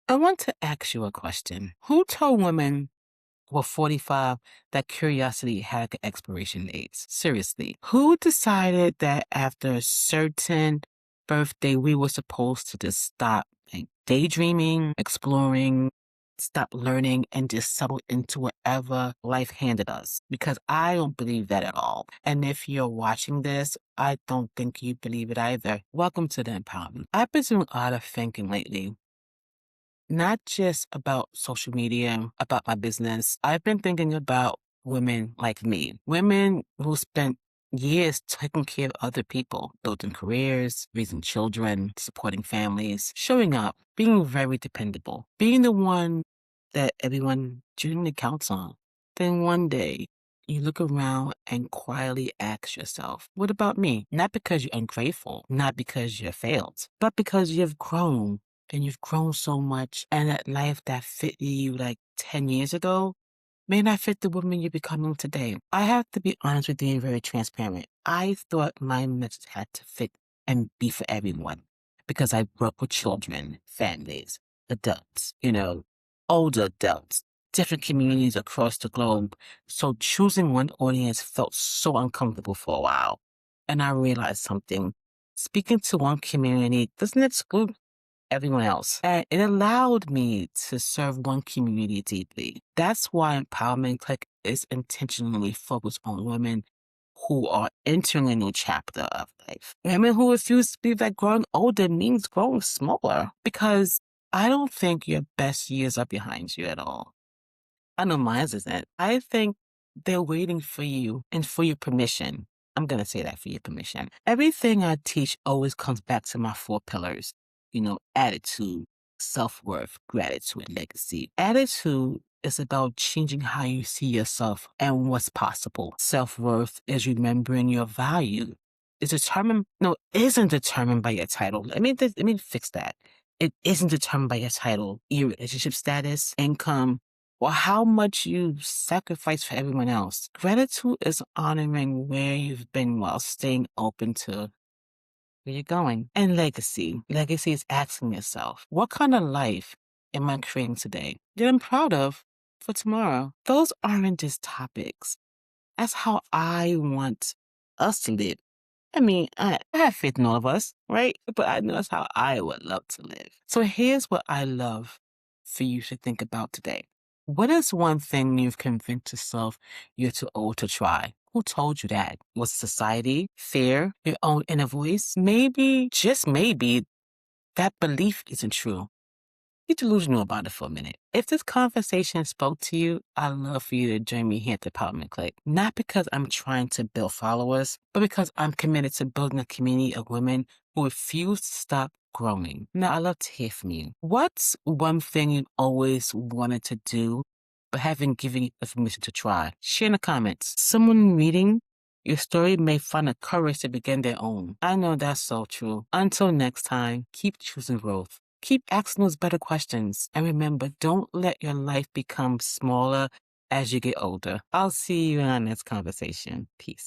I want to ask you a question. Who told women who are 45 that curiosity had expiration dates? Seriously. Who decided that after a certain birthday, we were supposed to just stop daydreaming, exploring, stop learning, and just settle into whatever life handed us? Because I don't believe that at all. And if you're watching this, I don't think you believe it either. Welcome to the empowerment. I've been doing a lot of thinking lately, not just about social media, about my business. I've been thinking about women like me, women who spent years taking care of other people, building careers, raising children, supporting families, showing up, being very dependable, being the one that everyone genuinely counts on. Then one day, you look around and quietly ask yourself, what about me? Not because you're ungrateful, not because you failed, but because you've grown, and you've grown so much, and that life that fit you like 10 years ago may not fit the woman you're becoming today. I have to be honest with you and very transparent. I thought my message had to fit and be for everyone because I work with children, families, adults, older adults, different communities across the globe. So choosing one audience felt so uncomfortable for a while. And I realized something. Speaking to one community doesn't exclude everyone else. And it allowed me to serve one community deeply. That's why Empowerment Clique is intentionally focused on women who are entering a new chapter of life. Women who refuse to believe that growing older means growing smaller. Because I don't think your best years are behind you at all. I know mine isn't. I think they're waiting for you and for your permission. I'm going to say that, for your permission. Everything I teach always comes back to my 4 pillars. Attitude, self-worth, gratitude, and legacy. Attitude is about changing how you see yourself and what's possible. Self-worth is remembering your value. Isn't determined by your title. Let me fix that. It isn't determined by your title, your relationship status, income, or how much you sacrifice for everyone else. Gratitude is honoring where you've been while staying open to where you're going. And legacy. Legacy is asking yourself, what kind of life am I creating today that I'm proud of for tomorrow? Those aren't just topics. That's how I want us to live. I have faith in all of us, right? But I know that's how I would love to live. So here's what I love for you to think about today. What is one thing you've convinced yourself you're too old to try? Who told you that? Was it society, fear, your own inner voice? Maybe, just maybe, that belief isn't true. Be delusional about it for a minute. If this conversation spoke to you, I'd love for you to join me here at the Empowerment Clique. Not because I'm trying to build followers, but because I'm committed to building a community of women who refuse to stop growing. Now, I'd love to hear from you. What's one thing you always wanted to do, but haven't given you the permission to try? Share in the comments. Someone reading your story may find the courage to begin their own. I know that's so true. Until next time, keep choosing growth. Keep asking those better questions. And remember, don't let your life become smaller as you get older. I'll see you in our next conversation. Peace.